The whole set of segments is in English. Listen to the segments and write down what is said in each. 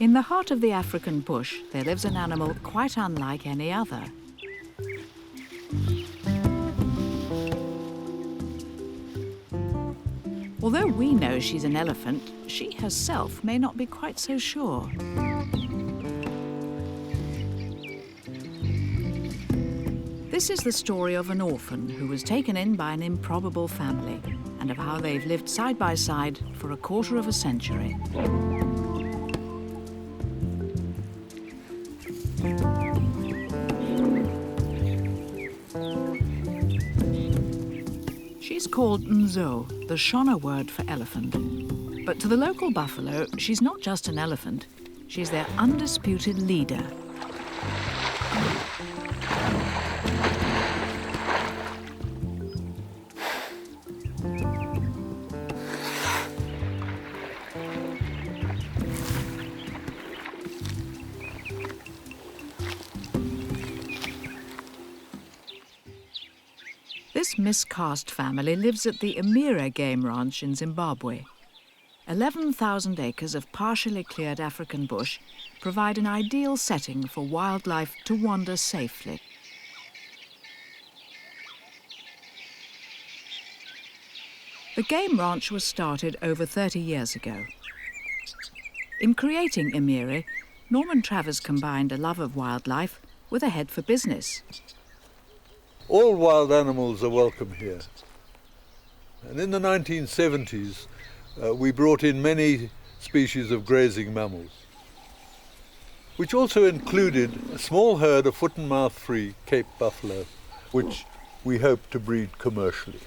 In the heart of the African bush, there lives an animal quite unlike any other. Although we know she's an elephant, she herself may not be quite so sure. This is the story of an orphan who was taken in by an improbable family, and of how they've lived side by side for a quarter of a century. She's called Nzou, the Shona word for elephant. But to the local buffalo, she's not just an elephant, she's their undisputed leader. This miscast family lives at the Amira game ranch in Zimbabwe. 11,000 acres of partially cleared African bush provide an ideal setting for wildlife to wander safely. The game ranch was started over 30 years ago. In creating Amira, Norman Travers combined a love of wildlife with a head for business. All wild animals are welcome here. And in the 1970s, we brought in many species of grazing mammals, which also included a small herd of foot-and-mouth-free Cape buffalo, which we hope to breed commercially.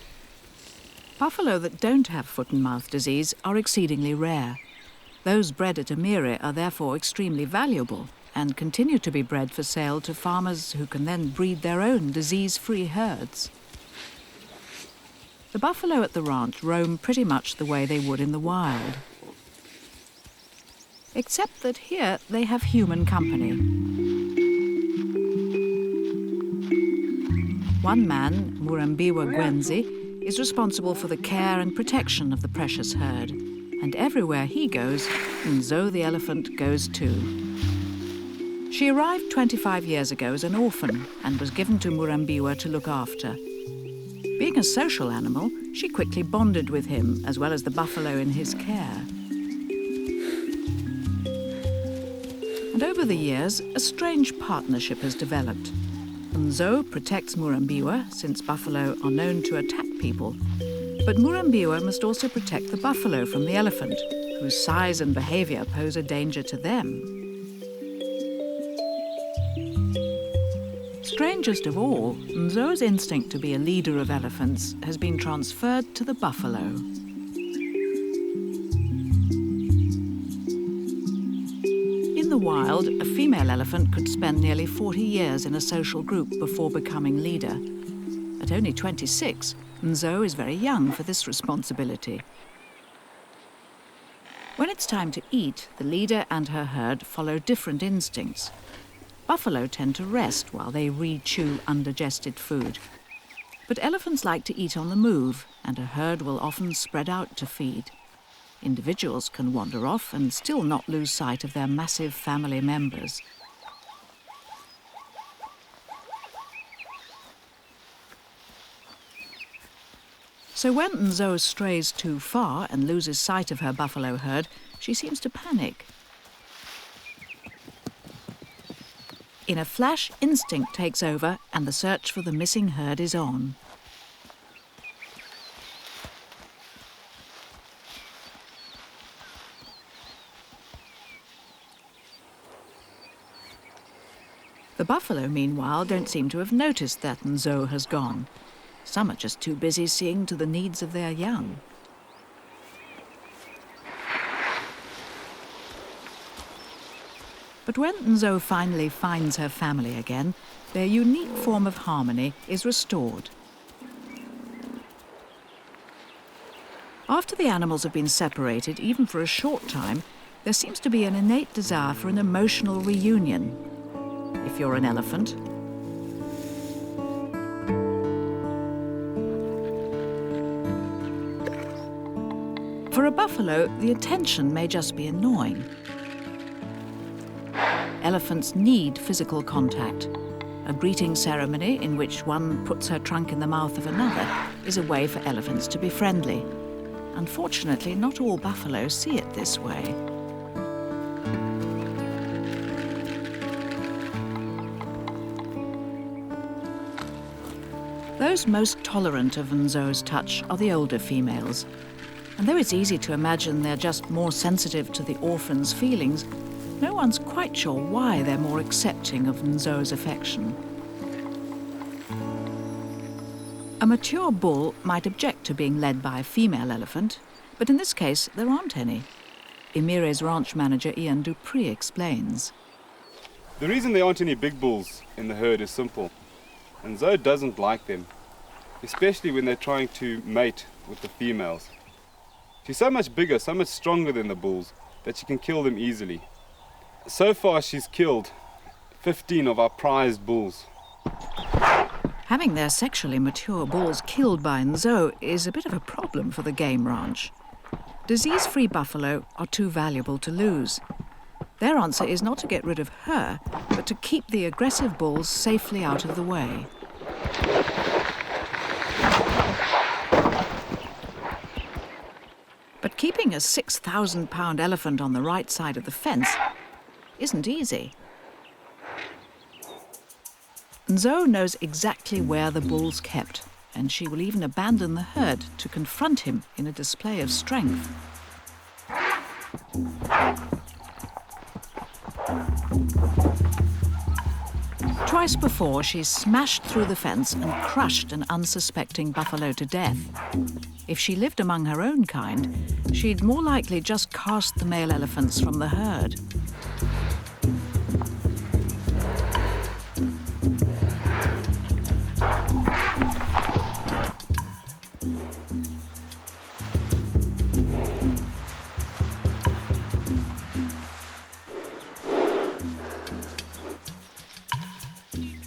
Buffalo that don't have foot-and-mouth disease are exceedingly rare. Those bred at Amira are therefore extremely valuable and continue to be bred for sale to farmers who can then breed their own disease-free herds. The buffalo at the ranch roam pretty much the way they would in the wild. Except that here they have human company. One man, Murambiwa Gwenzi, is responsible for the care and protection of the precious herd. And everywhere he goes, Nzou the elephant goes too. She arrived 25 years ago as an orphan and was given to Murambiwa to look after. Being a social animal, she quickly bonded with him, as well as the buffalo in his care. And over the years, a strange partnership has developed. Nzou protects Murambiwa, since buffalo are known to attack people. But Murambiwa must also protect the buffalo from the elephant, whose size and behavior pose a danger to them. Strangest of all, Nzou's instinct to be a leader of elephants has been transferred to the buffalo. In the wild, a female elephant could spend nearly 40 years in a social group before becoming leader. At only 26, Nzou is very young for this responsibility. When it's time to eat, the leader and her herd follow different instincts. Buffalo tend to rest while they re-chew undigested food. But elephants like to eat on the move, and a herd will often spread out to feed. Individuals can wander off and still not lose sight of their massive family members. So when Nzou strays too far and loses sight of her buffalo herd, she seems to panic. In a flash, instinct takes over and the search for the missing herd is on. The buffalo, meanwhile, don't seem to have noticed that Nzou has gone. Some are just too busy seeing to the needs of their young. But when Nzou finally finds her family again, their unique form of harmony is restored. After the animals have been separated, even for a short time, there seems to be an innate desire for an emotional reunion. If you're an elephant. For a buffalo, the attention may just be annoying. elephants need physical contact. A greeting ceremony in which one puts her trunk in the mouth of another is a way for elephants to be friendly. Unfortunately, not all buffalo see it this way. Those most tolerant of Nzou's touch are the older females. And though it's easy to imagine they're just more sensitive to the orphan's feelings, no one's quite sure why they're more accepting of Nzou's affection. A mature bull might object to being led by a female elephant, but in this case there aren't any. Amira's ranch manager Ian Dupree explains. The reason there aren't any big bulls in the herd is simple. Nzou doesn't like them, especially when they're trying to mate with the females. She's so much bigger, so much stronger than the bulls, that she can kill them easily. So far she's killed 15 of our prized bulls. Having their sexually mature bulls killed by Nzou is a bit of a problem for the game ranch. Disease-free buffalo are too valuable to lose. Their answer is not to get rid of her, but to keep the aggressive bulls safely out of the way. But keeping a 6,000-pound elephant on the right side of the fence isn't easy. Nzou knows exactly where the bull's kept, and she will even abandon the herd to confront him in a display of strength. Twice before, she's smashed through the fence and crushed an unsuspecting buffalo to death. If she lived among her own kind, she'd more likely just cast the male elephants from the herd.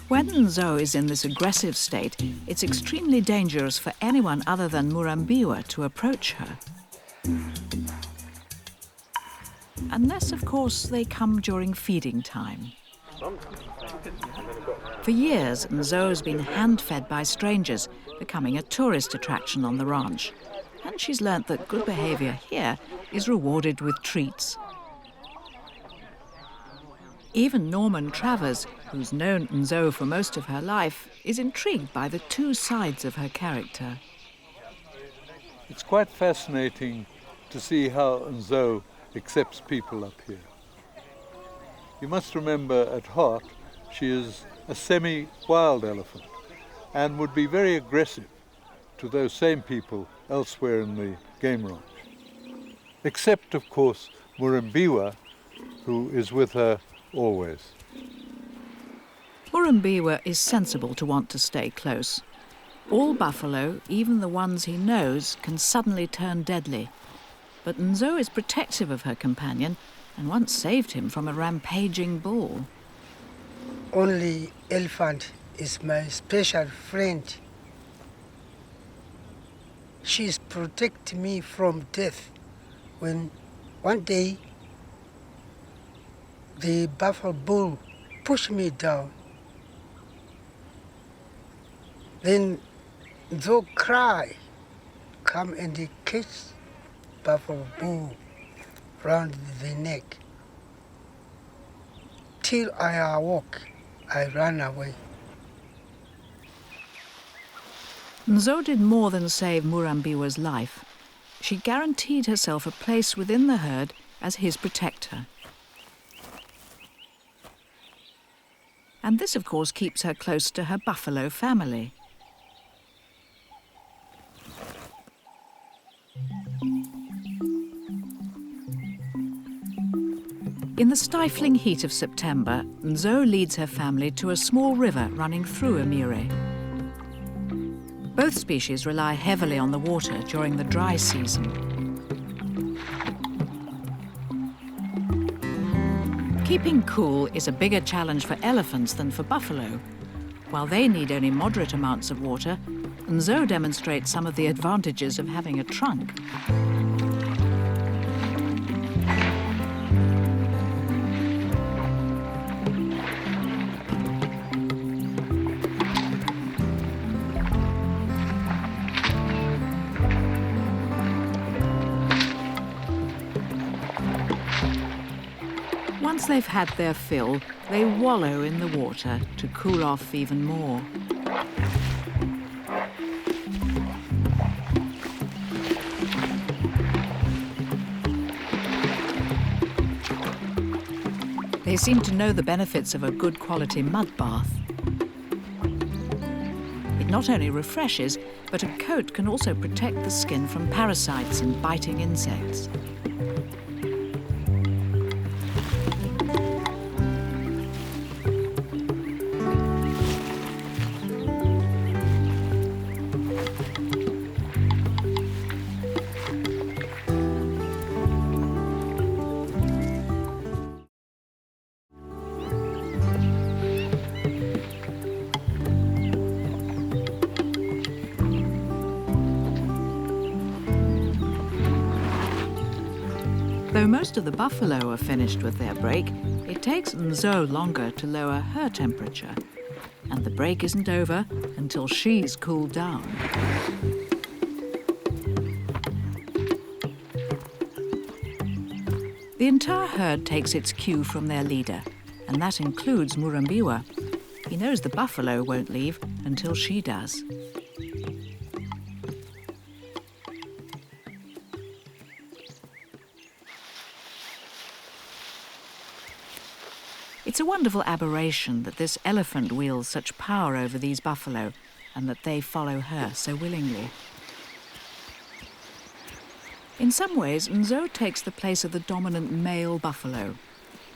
When Nzou is in this aggressive state, it's extremely dangerous for anyone other than Murambiwa to approach her. Unless, of course, they come during feeding time. For years, Nzou has been hand-fed by strangers, becoming a tourist attraction on the ranch. And she's learnt that good behaviour here is rewarded with treats. Even Norman Travers, who's known Nzou for most of her life, is intrigued by the two sides of her character. It's quite fascinating to see how Nzou accepts people up here. You must remember, at heart, she is a semi-wild elephant and would be very aggressive to those same people elsewhere in the game ranch. Except, of course, Murambiwa, who is with her always. Murambiwa is sensible to want to stay close. All buffalo, even the ones he knows, can suddenly turn deadly. But Nzou is protective of her companion and once saved him from a rampaging bull. Only elephant is my special friend. She's protecting me from death. When one day the buffalo bull pushed me down, then Nzou cry, come and catch buffalo bull round the neck. Till I awoke, I ran away. Nzou did more than save Murambiwa's life. She guaranteed herself a place within the herd as his protector. And this, of course, keeps her close to her buffalo family. In the stifling heat of September, Nzou leads her family to a small river running through Amira. Both species rely heavily on the water during the dry season. Keeping cool is a bigger challenge for elephants than for buffalo. While they need only moderate amounts of water, Nzou demonstrates some of the advantages of having a trunk. Once they've had their fill, they wallow in the water to cool off even more. They seem to know the benefits of a good quality mud bath. It not only refreshes, but a coat can also protect the skin from parasites and biting insects. Though most of the buffalo are finished with their break, it takes Nzou longer to lower her temperature. And the break isn't over until she's cooled down. The entire herd takes its cue from their leader, and that includes Murambiwa. He knows the buffalo won't leave until she does. It's a wonderful aberration that this elephant wields such power over these buffalo and that they follow her so willingly. In some ways, Nzou takes the place of the dominant male buffalo.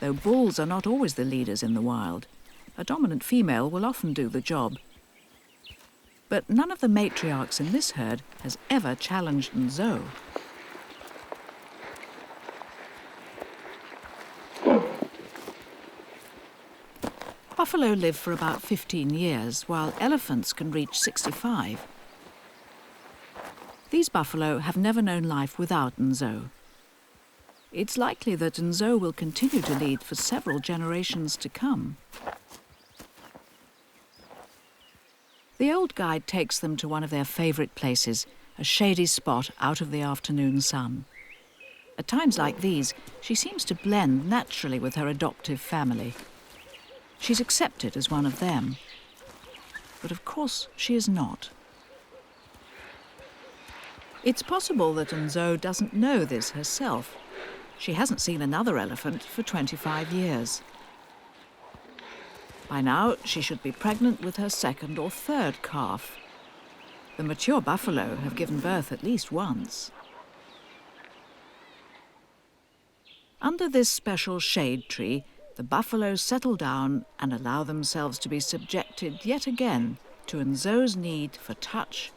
Though bulls are not always the leaders in the wild, a dominant female will often do the job. But none of the matriarchs in this herd has ever challenged Nzou. Buffalo live for about 15 years, while elephants can reach 65. These buffalo have never known life without Nzou. It's likely that Nzou will continue to lead for several generations to come. The old guide takes them to one of their favourite places, a shady spot out of the afternoon sun. At times like these, she seems to blend naturally with her adoptive family. She's accepted as one of them. But of course, she is not. It's possible that Nzou doesn't know this herself. She hasn't seen another elephant for 25 years. By now, she should be pregnant with her second or third calf. The mature buffalo have given birth at least once. Under this special shade tree, the buffalo settle down and allow themselves to be subjected yet again to Nzou's need for touch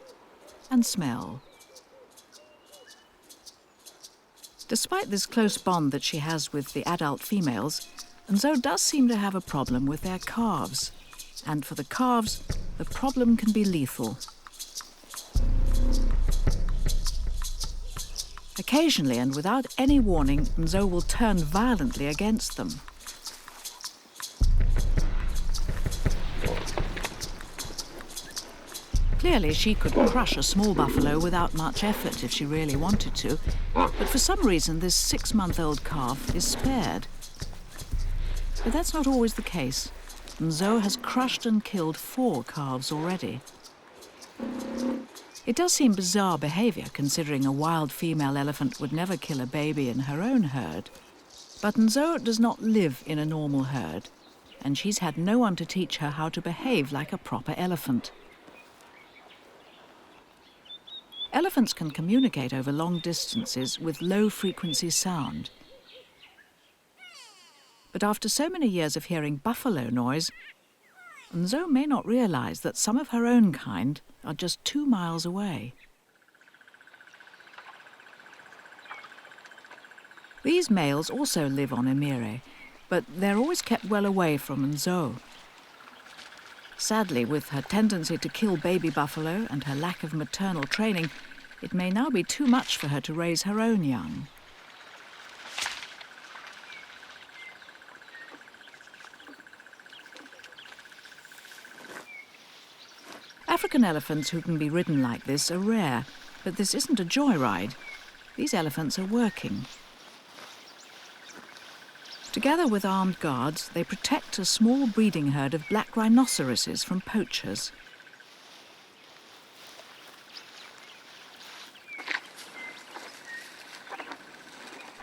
and smell. Despite this close bond that she has with the adult females, Nzou does seem to have a problem with their calves. And for the calves, the problem can be lethal. Occasionally, and without any warning, Nzou will turn violently against them. Clearly, she could crush a small buffalo without much effort if she really wanted to, but for some reason this 6-month-old calf is spared. But that's not always the case. Nzou has crushed and killed 4 calves already. It does seem bizarre behaviour, considering a wild female elephant would never kill a baby in her own herd. But Nzou does not live in a normal herd, and she's had no one to teach her how to behave like a proper elephant. Elephants can communicate over long distances with low-frequency sound. But after so many years of hearing buffalo noise, Nzou may not realise that some of her own kind are just 2 miles away. These males also live on Amira, but they're always kept well away from Nzou. Sadly, with her tendency to kill baby buffalo and her lack of maternal training, it may now be too much for her to raise her own young. African elephants who can be ridden like this are rare, but this isn't a joyride. These elephants are working. Together with armed guards, they protect a small breeding herd of black rhinoceroses from poachers.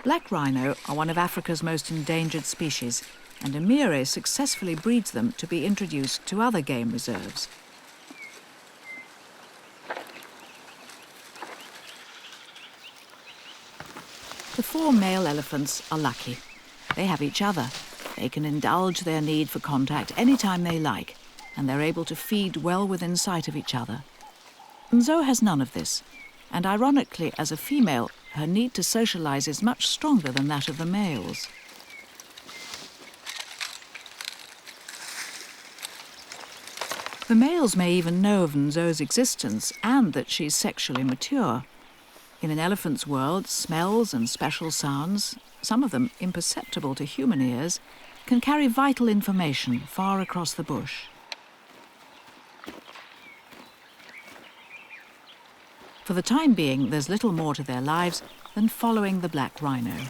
Black rhino are one of Africa's most endangered species, and Amira successfully breeds them to be introduced to other game reserves. The 4 male elephants are lucky. They have each other. They can indulge their need for contact anytime they like, and they're able to feed well within sight of each other. Nzou has none of this, and ironically, as a female, her need to socialize is much stronger than that of the males. The males may even know of Nzou's existence and that she's sexually mature. In an elephant's world, smells and special sounds, some of them imperceptible to human ears, can carry vital information far across the bush. For the time being, there's little more to their lives than following the black rhino.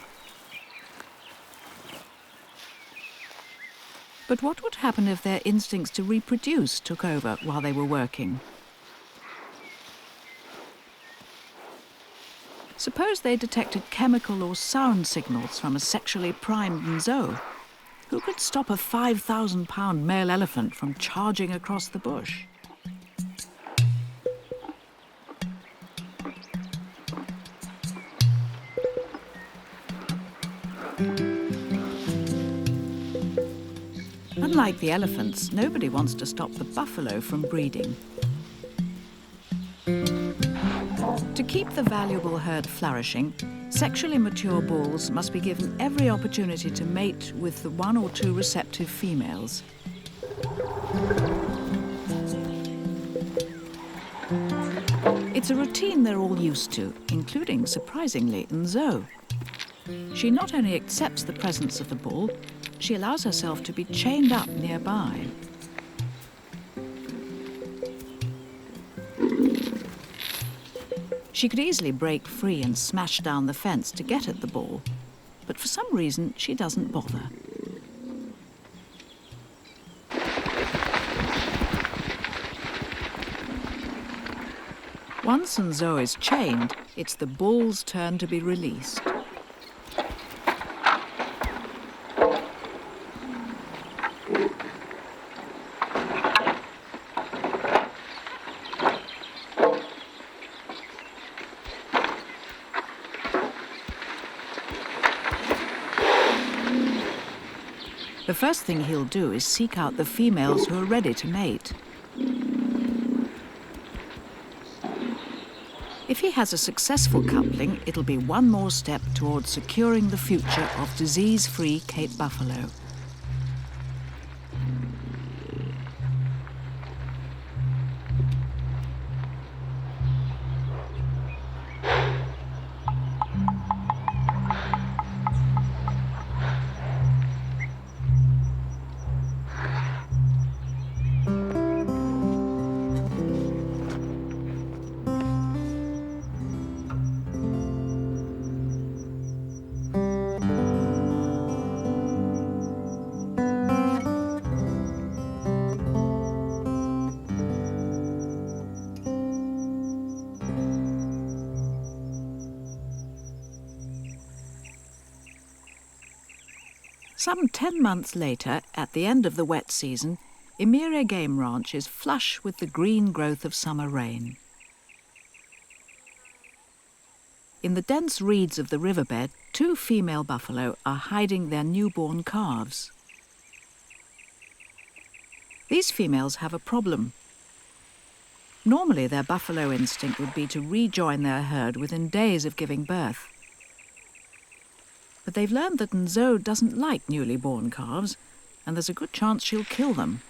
But what would happen if their instincts to reproduce took over while they were working? Suppose they detected chemical or sound signals from a sexually primed Nzou. Who could stop a 5,000-pound male elephant from charging across the bush? Unlike the elephants, nobody wants to stop the buffalo from breeding. To keep the valuable herd flourishing, sexually mature bulls must be given every opportunity to mate with the 1 or 2 receptive females. It's a routine they're all used to, including, surprisingly, Nzou. She not only accepts the presence of the bull, she allows herself to be chained up nearby. She could easily break free and smash down the fence to get at the bull, but for some reason she doesn't bother. Once Nzou is chained, it's the bull's turn to be released. The first thing he'll do is seek out the females who are ready to mate. If he has a successful coupling, it'll be one more step towards securing the future of disease-free Cape buffalo. Some 10 months later, at the end of the wet season, Amira Game Ranch is flush with the green growth of summer rain. In the dense reeds of the riverbed, 2 female buffalo are hiding their newborn calves. These females have a problem. Normally, their buffalo instinct would be to rejoin their herd within days of giving birth. But they've learned that Nzou doesn't like newly born calves, and there's a good chance she'll kill them.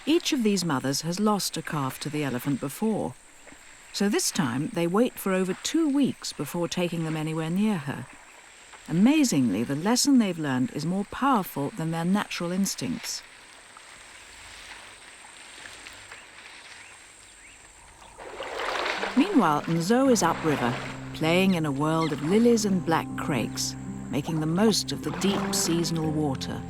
Each of these mothers has lost a calf to the elephant before, so this time they wait for over 2 weeks before taking them anywhere near her. Amazingly, the lesson they've learned is more powerful than their natural instincts. Meanwhile, Nzou is upriver, playing in a world of lilies and black crakes, making the most of the deep seasonal water.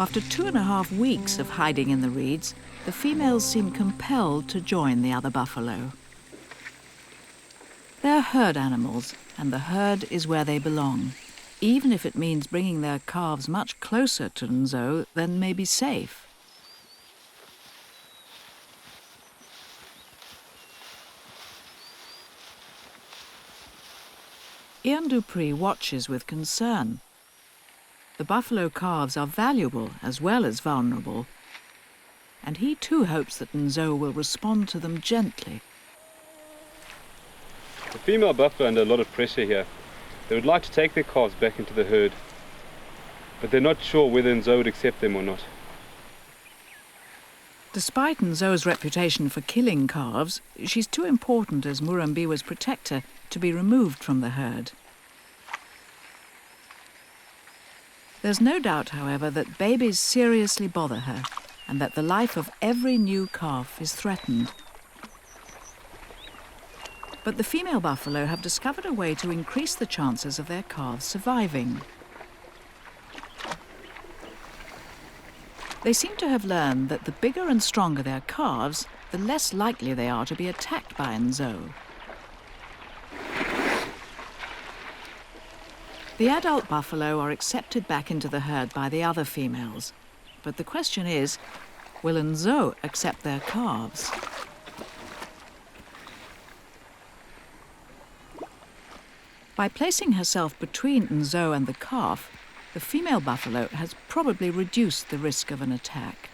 After 2.5 weeks of hiding in the reeds, the females seem compelled to join the other buffalo. They're herd animals, and the herd is where they belong, even if it means bringing their calves much closer to Nzou than may be safe. Ian Dupree watches with concern. The buffalo calves are valuable as well as vulnerable, and he too hopes that Nzou will respond to them gently. The female buffalo are under a lot of pressure here. They would like to take their calves back into the herd, but they're not sure whether Nzou would accept them or not. Despite Nzou's reputation for killing calves, she's too important as Murambiwa's protector to be removed from the herd. There's no doubt, however, that babies seriously bother her and that the life of every new calf is threatened. But the female buffalo have discovered a way to increase the chances of their calves surviving. They seem to have learned that the bigger and stronger their calves, the less likely they are to be attacked by Nzou. The adult buffalo are accepted back into the herd by the other females, but the question is, will Nzou accept their calves? By placing herself between Nzou and the calf, the female buffalo has probably reduced the risk of an attack.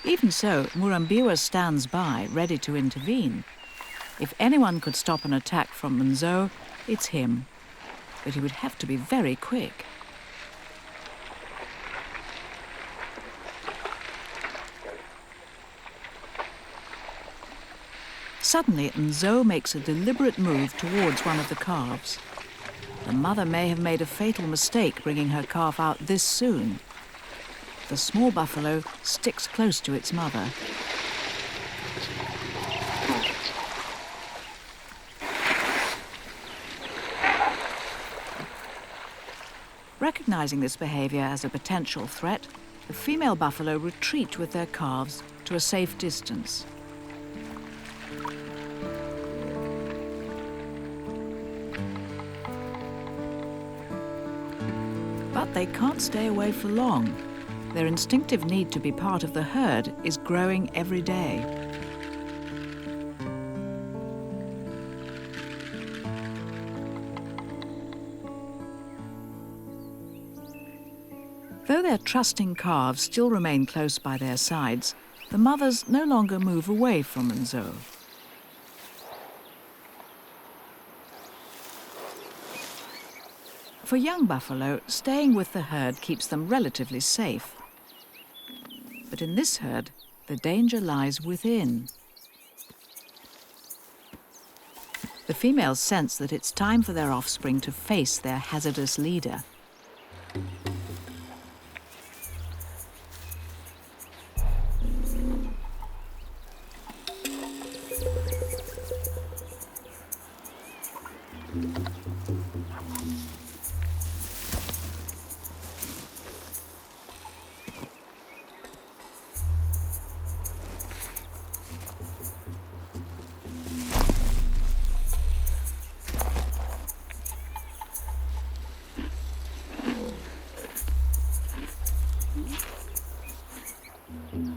Even so, Murambiwa stands by, ready to intervene. If anyone could stop an attack from Nzou, it's him. But he would have to be very quick. Suddenly, Nzou makes a deliberate move towards one of the calves. The mother may have made a fatal mistake bringing her calf out this soon. The small buffalo sticks close to its mother. Recognizing this behavior as a potential threat, the female buffalo retreat with their calves to a safe distance. But they can't stay away for long. Their instinctive need to be part of the herd is growing every day. Though their trusting calves still remain close by their sides, the mothers no longer move away from Nzou. For young buffalo, staying with the herd keeps them relatively safe. But in this herd, the danger lies within. The females sense that it's time for their offspring to face their hazardous leader.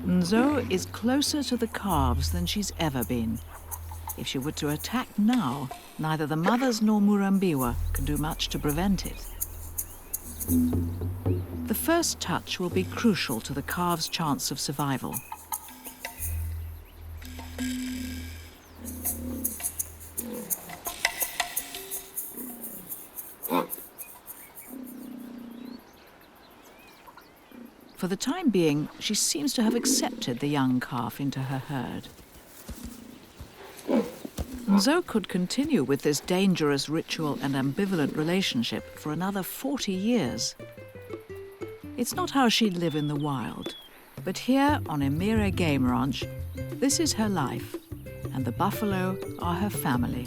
Nzou is closer to the calves than she's ever been. If she were to attack now, neither the mothers nor Murambiwa can do much to prevent it. The first touch will be crucial to the calves' chance of survival. For the time being, she seems to have accepted the young calf into her herd. Nzou could continue with this dangerous ritual and ambivalent relationship for another 40 years. It's not how she'd live in the wild, but here on Amira Game Ranch, this is her life, and the buffalo are her family.